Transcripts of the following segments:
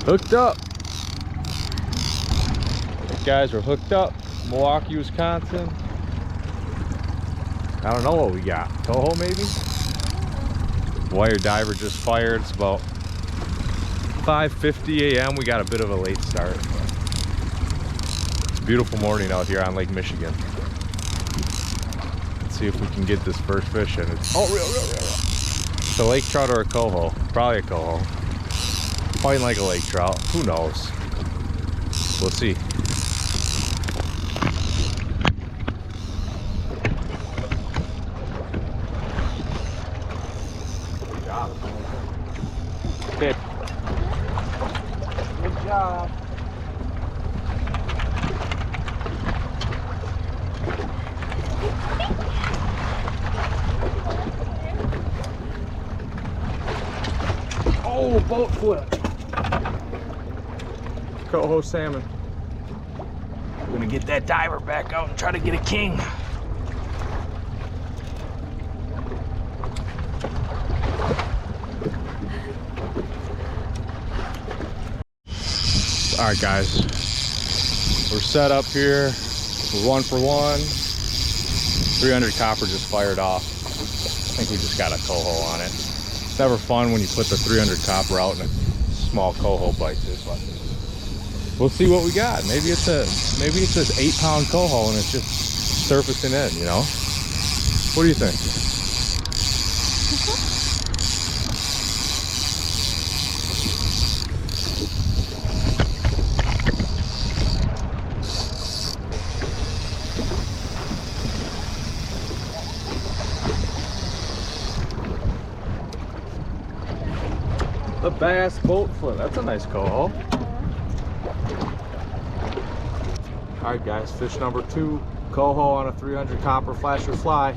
Hooked up. Guys, we're hooked up. Milwaukee, Wisconsin. I don't know what we got. Coho maybe? Wire diver just fired. It's about 5:50 a.m. We got a bit of a late start. It's a beautiful morning out here on Lake Michigan. Let's see if we can get this first fish in. It's real. It's a lake trout or a coho. Probably a coho. Fighting like a lake trout. Who knows? We'll see. Okay. Good job. Oh, boat flip. Coho salmon. We're gonna get that diver back out and try to get a king. All right, guys, we're set up here. We're 1 for 1. 300 copper just fired off. I think we just got a coho on it. It's never fun when you put the 300 copper out and a small coho bites it, but we'll see what we got. Maybe it's this 8-pound coho and it's just surfacing in, you know? What do you think? The bass boat flip. That's a nice coho. All right, guys, fish number 2, coho on a 300 copper flasher fly.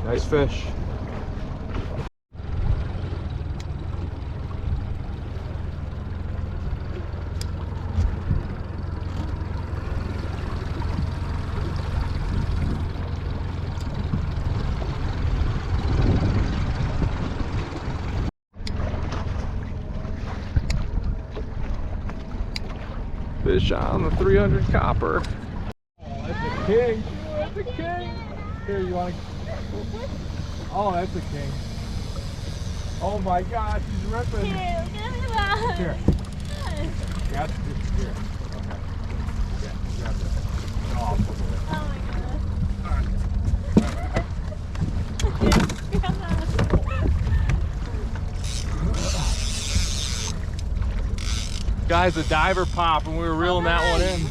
Nice fish. Fish on the 300 copper. Oh, that's a king. That's a king. Here, you want to... Oh, that's a king. Oh my gosh, he's ripping. Here, give me that. Here. Got it. Here. Okay. Yeah, grab that. Oh my god. Grab that. Guys, the diver popped and we were reeling that one in.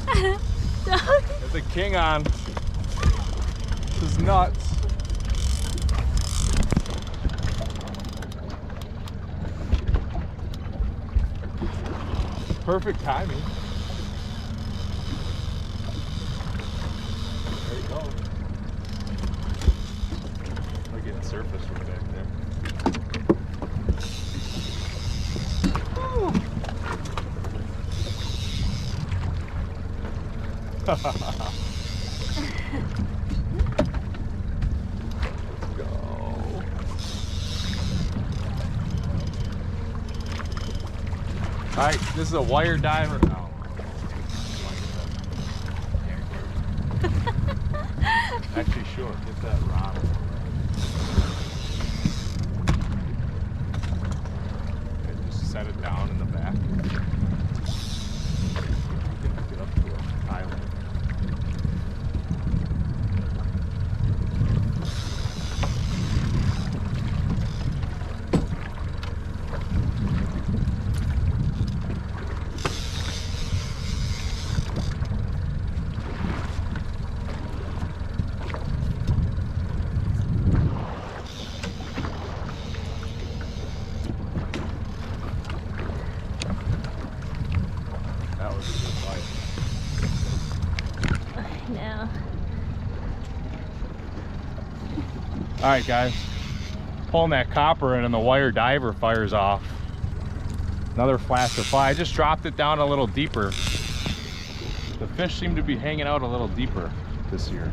There's a king on. This is nuts. Perfect timing. There you go. We're getting surface from back there. Woo. Let's go. All right, this is a wire diver. No. Actually, sure. Get that rod. Okay, just set it down in the back. Get up to an island. That was a good bite. I know. All right, guys, pulling that copper in and the wire diver fires off. Another flash of fly. I just dropped it down a little deeper. The fish seem to be hanging out a little deeper this year.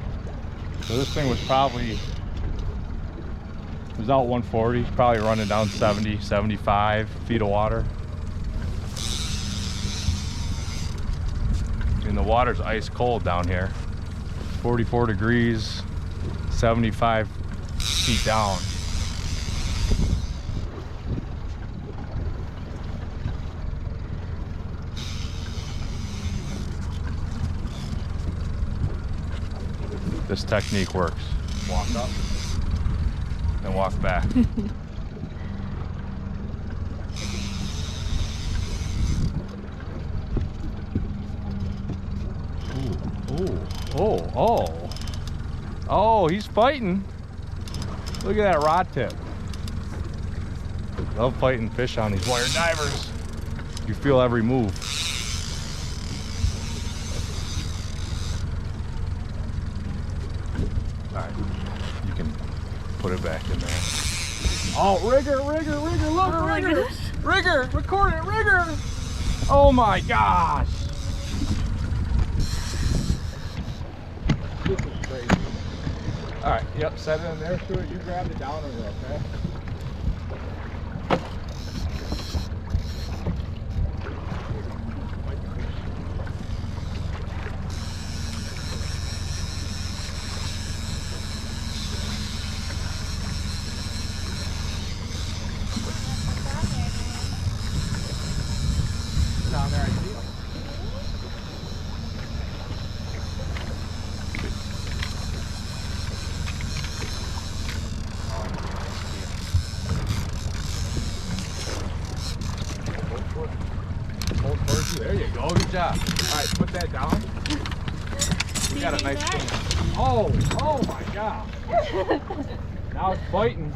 So this thing was probably, it was out 140, probably running down 70, 75 feet of water. mean, the water's ice cold down here. 44 degrees, 75 feet down. This technique works. Walk up and walk back. Oh, he's fighting. Look at that rod tip. Love fighting fish on these wire divers. You feel every move. All right, you can put it back in there. Oh, rigger, look, rigger, record it, rigger. Oh my gosh. This is crazy. All right, yep, set it in there, Stuart. You grab the downer there, okay? Down there, I see him. Hold towards you. There you go. Good job. All right, put that down. We got a nice thing. Oh my God. Now it's fighting.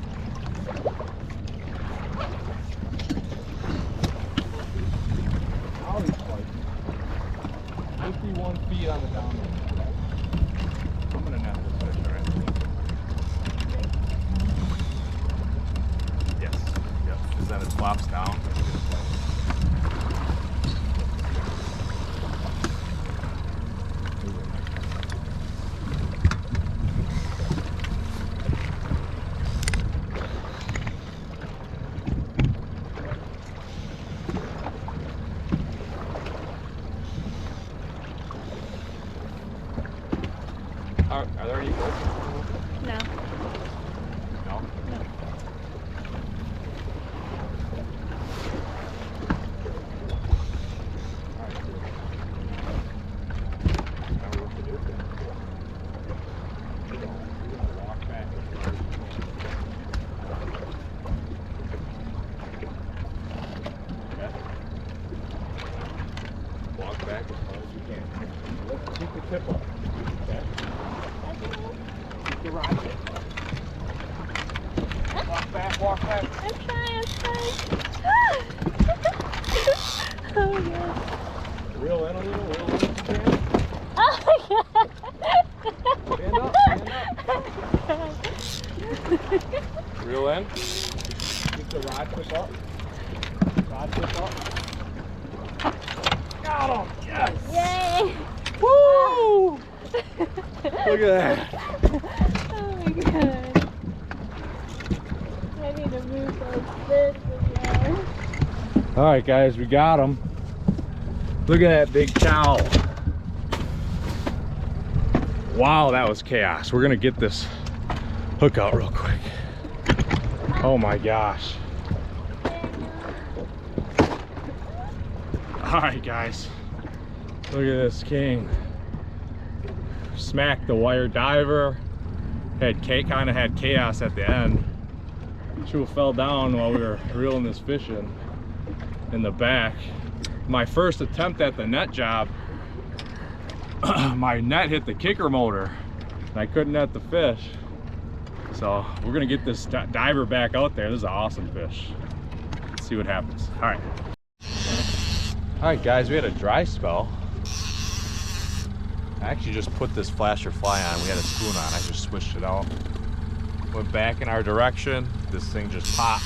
Now he's fighting. 51 feet on the down there. I'm gonna net this fish, all right? Yes. Yep. Because then it flops down. Are there any boats? No. No? No. Alright, good. Now what to do? We're gonna walk back as far as you can. Okay? Walk back as far as you can. Let's keep the tip up. Okay? Keep the rod tip. Walk back. I'm trying. Oh, yes. Reel in a little, reel in if you can. Oh, yeah. Stand up. Reel in. Get the rod tip up. Got him! Yes! Yay! Woo! Look at that. Oh my God. I need to move those fish again. All right, guys, we got him. Look at that big cow. Wow, that was chaos. We're gonna get this hook out real quick. Oh my gosh. All right, guys, look at this king. Smacked the wire diver. Kind of had chaos at the end. She fell down while we were reeling this fish in the back. My first attempt at the net job, my net hit the kicker motor and I couldn't net the fish. So we're gonna get this diver back out there. This is an awesome fish. Let's see what happens. All right, guys, we had a dry spell. I actually just put this flasher fly on. We had a spoon on. I just switched it out. Went back in our direction. This thing just popped.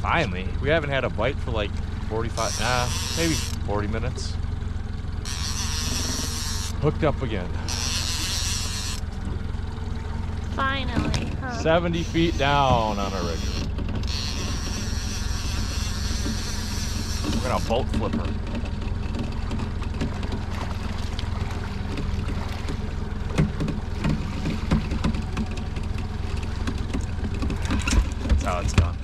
Finally, we haven't had a bite for like 45, maybe 40 minutes. Hooked up again. Finally, huh? 70 feet down on a rigger. We're gonna boat flip her. That's how it's done.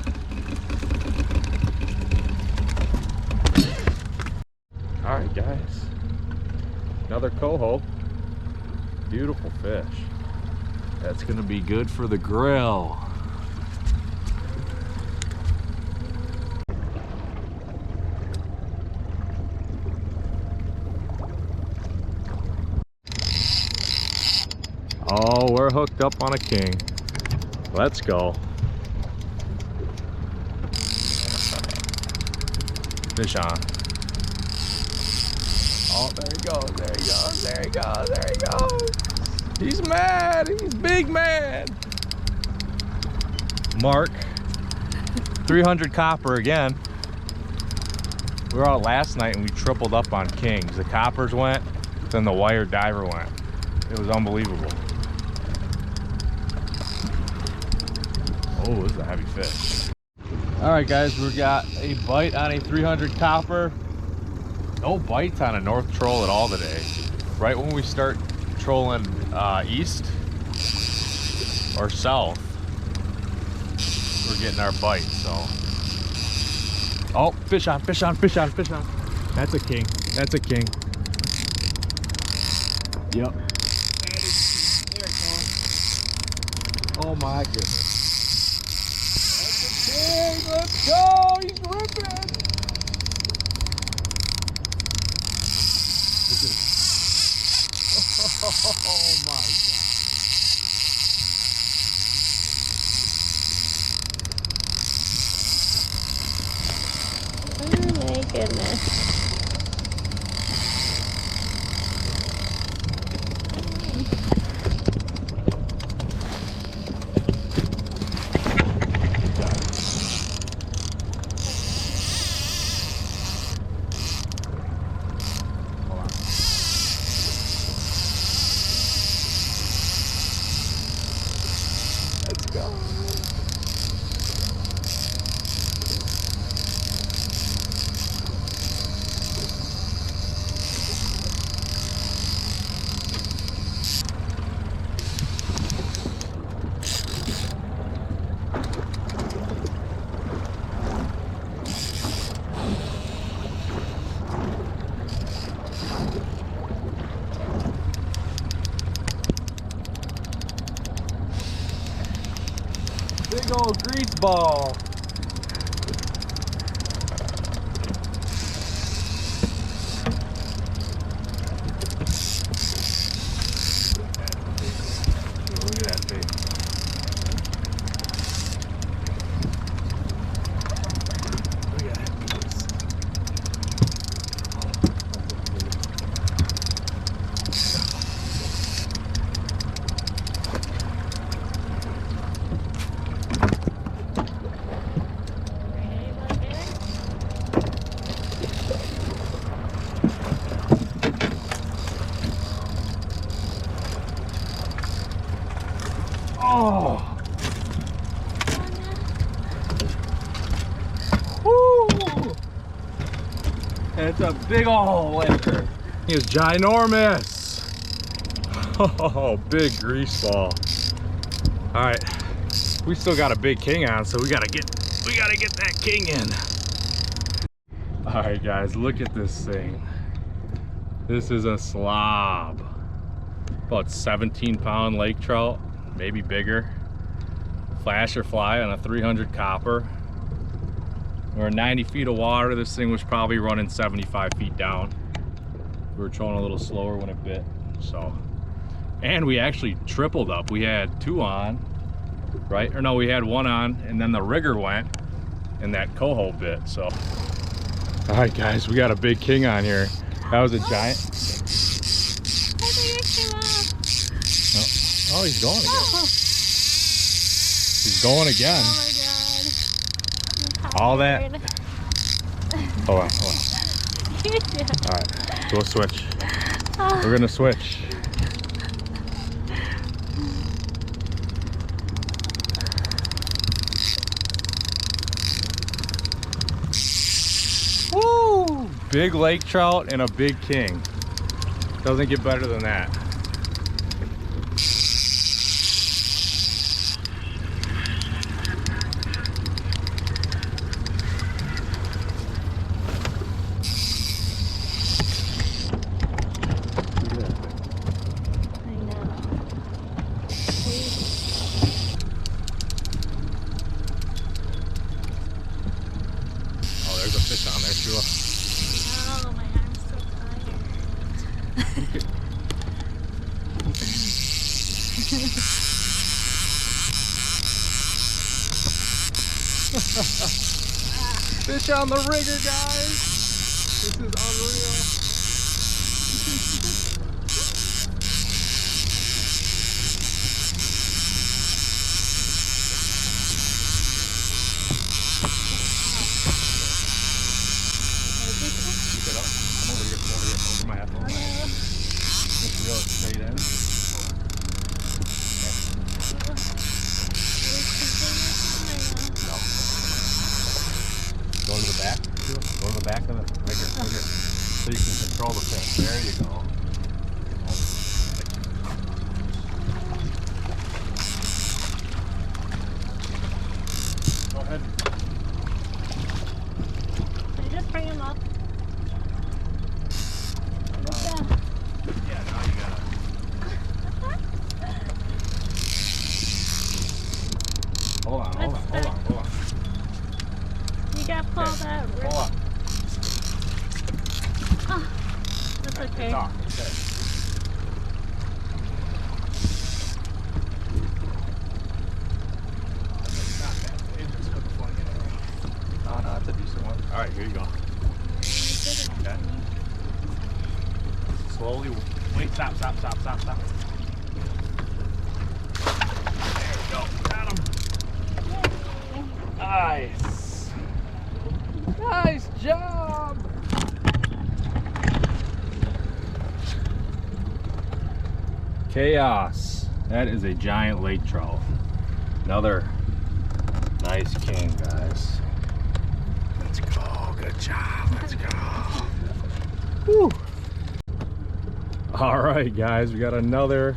All right, guys. Another coho. Beautiful fish. That's gonna be good for the grill. Oh, we're hooked up on a king. Let's go. Fish on. Oh, there he goes, there he goes, there he goes, there he goes. He's mad, he's big mad. Mark, 300 copper again. We were out last night and we tripled up on kings. The coppers went, then the wire diver went. It was unbelievable. Oh, this is a heavy fish. All right, guys, we got a bite on a 300 copper. No bites on a north troll at all today. Right when we start trolling east or south, we're getting our bite. So, oh, fish on, fish on, fish on, fish on. That's a king. That's a king. Yep. There it goes. Oh my goodness. Let's go! He's ripping! Oh my god. Oh my goodness. Big old grease ball. Look at that bait. Look at that piece. Oh! Woo! It's a big old winter. He is ginormous. Oh, big grease ball. All right, we still got a big king on, so we gotta get that king in. All right, guys, look at this thing. This is a slob. About 17-pound lake trout. Maybe bigger. Flasher fly on a 300 copper. We're 90 feet of water. This thing was probably running 75 feet down. We were trolling a little slower when it bit. So, and we actually tripled up. We had 2 on, right? Or no, we had 1 on, and then the rigger went, and that coho bit. So, all right, guys, we got a big king on here. That was a giant. Oh, he's going again. Oh. He's going again. Oh my god. All that. Hold on, hold on. All right, we'll switch. We're gonna switch. Woo! Big lake trout and a big king. Doesn't get better than that. Fish on the rigger, guys. This is unreal. Keep it up. Come over here, over my head, over my head. Just reel it straight in. No. Go to the back. Go to the back of the rigger. So you can control the fish. There you go. Go ahead. Can you just bring him up? Yeah, now you gotta. Hold on. You gotta pull that. Hold on. Oh, that's okay. Okay. Oh, no, that's a decent one. All right, here you go. Okay. Slowly. Wait, stop. There we go. Got him. Nice. Nice job. Chaos. That is a giant lake trout. Another nice king, guys. Let's go. Good job. Let's go. Woo. All right, guys, we got another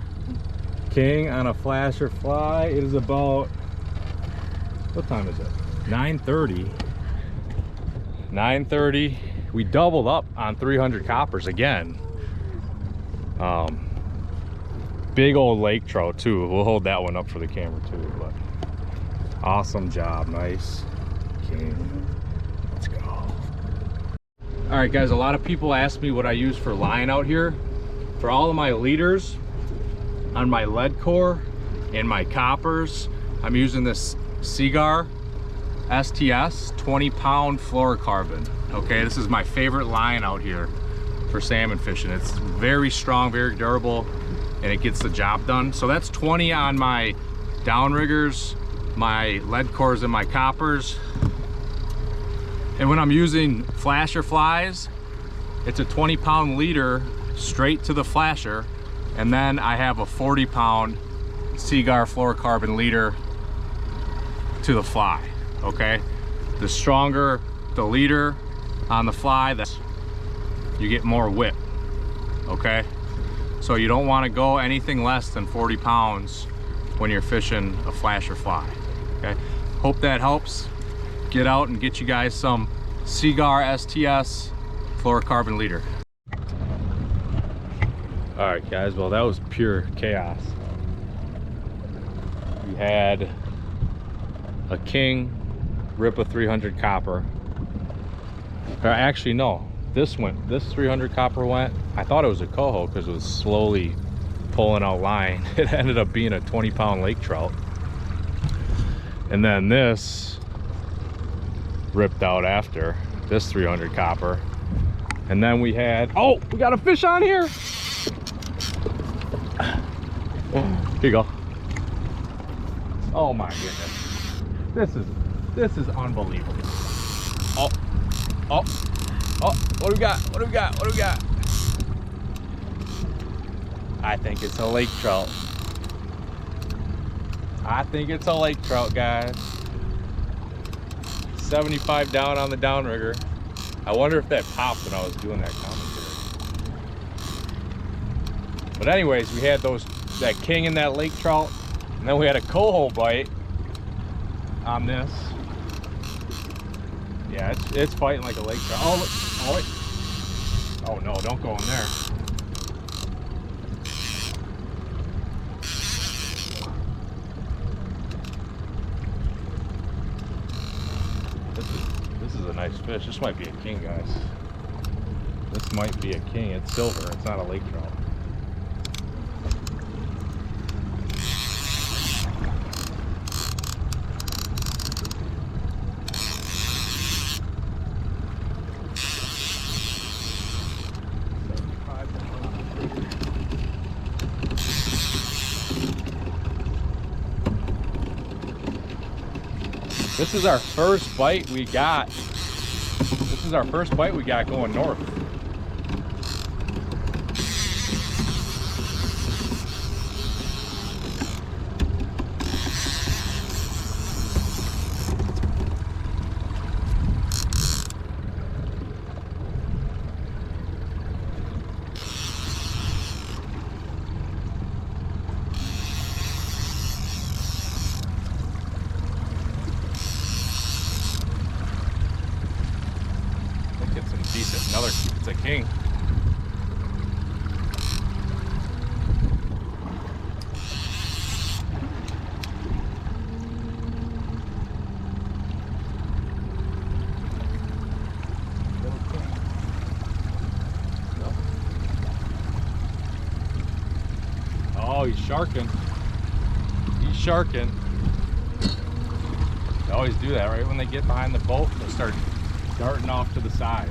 king on a flasher fly. It is about, what time is it? 9:30. 9:30. We doubled up on 300 coppers again. Big old lake trout too. We'll hold that one up for the camera too. But awesome job, nice king. Let's go. All right, guys. A lot of people ask me what I use for line out here. For all of my leaders on my lead core and my coppers, I'm using this Seagar STS 20-pound fluorocarbon. Okay, this is my favorite line out here for salmon fishing. It's very strong, very durable, and it gets the job done. So that's 20 on my downriggers, my lead cores, and my coppers. And when I'm using flasher flies, it's a 20-pound leader straight to the flasher, and then I have a 40-pound Seagar fluorocarbon leader to the fly. Okay, the stronger the leader on the fly, you get more whip. Okay, so you don't want to go anything less than 40 pounds when you're fishing a flasher fly. Okay, hope that helps. Get out and get you guys some Seagar STS fluorocarbon leader. All right, guys, well, that was pure chaos. We had a king rip a 300 copper. Actually, no, this 300 copper went. I thought it was a coho because it was slowly pulling out line. It ended up being a 20-pound lake trout. And then this ripped out after this 300 copper. And then we had, oh, we got a fish on here. Here you go. Oh my goodness. This is unbelievable. Oh. What do we got? I think it's a lake trout. Guys. 75 down on the downrigger. I wonder if that popped when I was doing that commentary. But anyways, we had that king and that lake trout, and then we had a coho bite on this. Yeah, it's fighting like a lake trout. Oh, look. Oh, wait. Oh no, don't go in there. This is a nice fish. This might be a king, guys. This might be a king. It's silver. It's not a lake trout. This is our first bite we got. This is our first bite we got going north. Decent, it's a king. Oh, he's sharking. He's sharking. They always do that, right? When they get behind the boat, they start darting off to the side.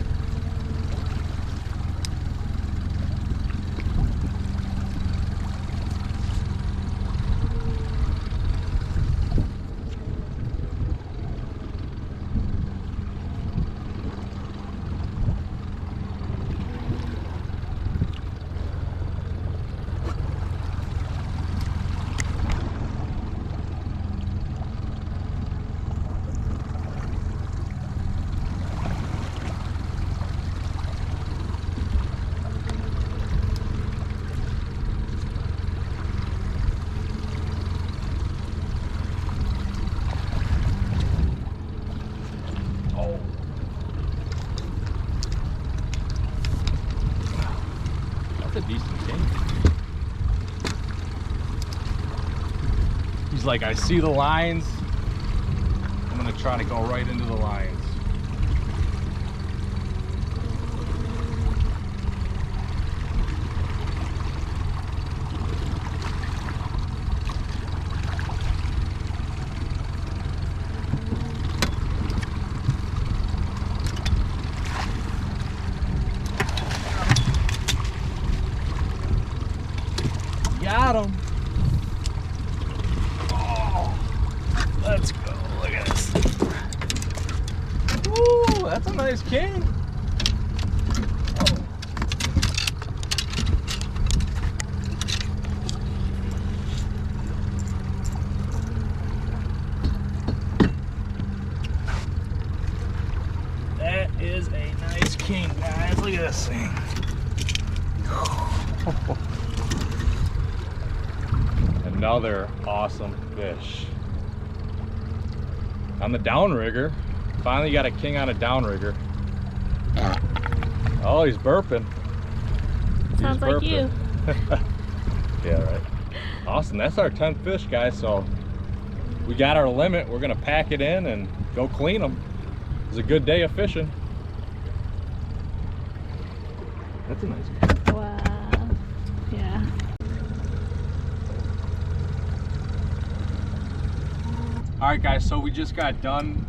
A decent king. He's like, I see the lines. I'm gonna try to go right into the lines. Got him. Oh, let's go. Look at this. Ooh, that's a nice king. Oh. That is a nice king, guys. Look at this thing. Another awesome fish. On the downrigger. Finally got a king on a downrigger. Oh, he's burping. Sounds like you. Yeah, right. Awesome. That's our 10th fish, guys. So we got our limit. We're going to pack it in and go clean them. It was a good day of fishing. That's a nice one. Wow. Yeah. All right, guys, so we just got done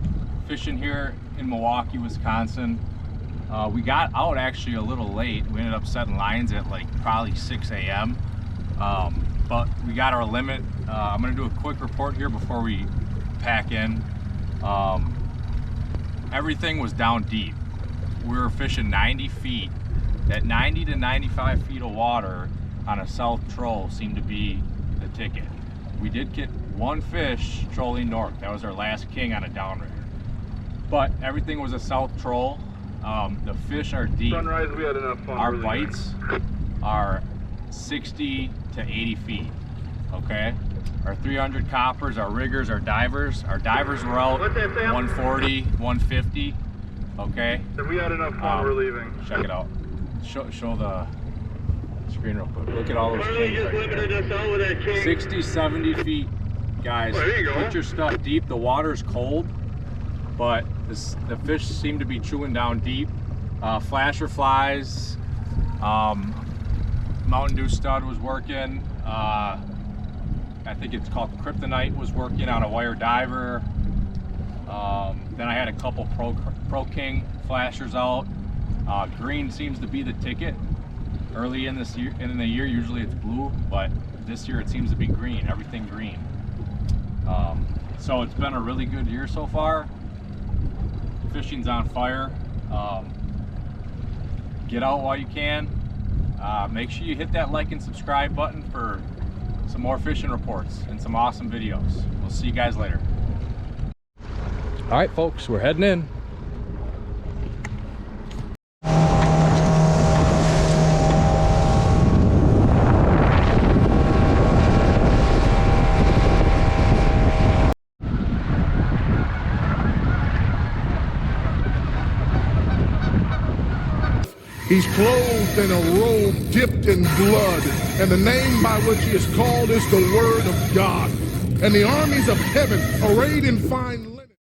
fishing here in Milwaukee, Wisconsin. We got out actually a little late. We ended up setting lines at like probably 6 a.m. But we got our limit. I'm gonna do a quick report here before we pack in. Everything was down deep. We were fishing 90 feet. That 90 to 95 feet of water on a south troll seemed to be the ticket. We did get one fish trolling north. That was our last king on a downrigger. But everything was a south troll. The fish are deep. Sunrise, we had enough fun. Our bites are 60 to 80 feet. Okay? Our 300 coppers, our riggers, our divers. Our divers were out 140, 150. Okay? If we had enough fun, we're leaving. Check it out. Show the screen real quick. Look at all those kings right there. 60, 70 feet, guys. There you go. Put your stuff deep. The water's cold, but the fish seem to be chewing down deep. Flasher flies. Mountain Dew stud was working. I think it's called Kryptonite was working on a wire diver. Then I had a couple Pro King flashers out. Green seems to be the ticket. Early in this year, in the year, usually it's blue, but this year it seems to be green. Everything green. So it's been a really good year so far. Fishing's on fire. Get out while you can. Make sure you hit that like and subscribe button for some more fishing reports and some awesome videos. We'll see you guys later. All right, folks, we're heading in. He's clothed in a robe dipped in blood, and the name by which he is called is the Word of God. And the armies of heaven, arrayed in fine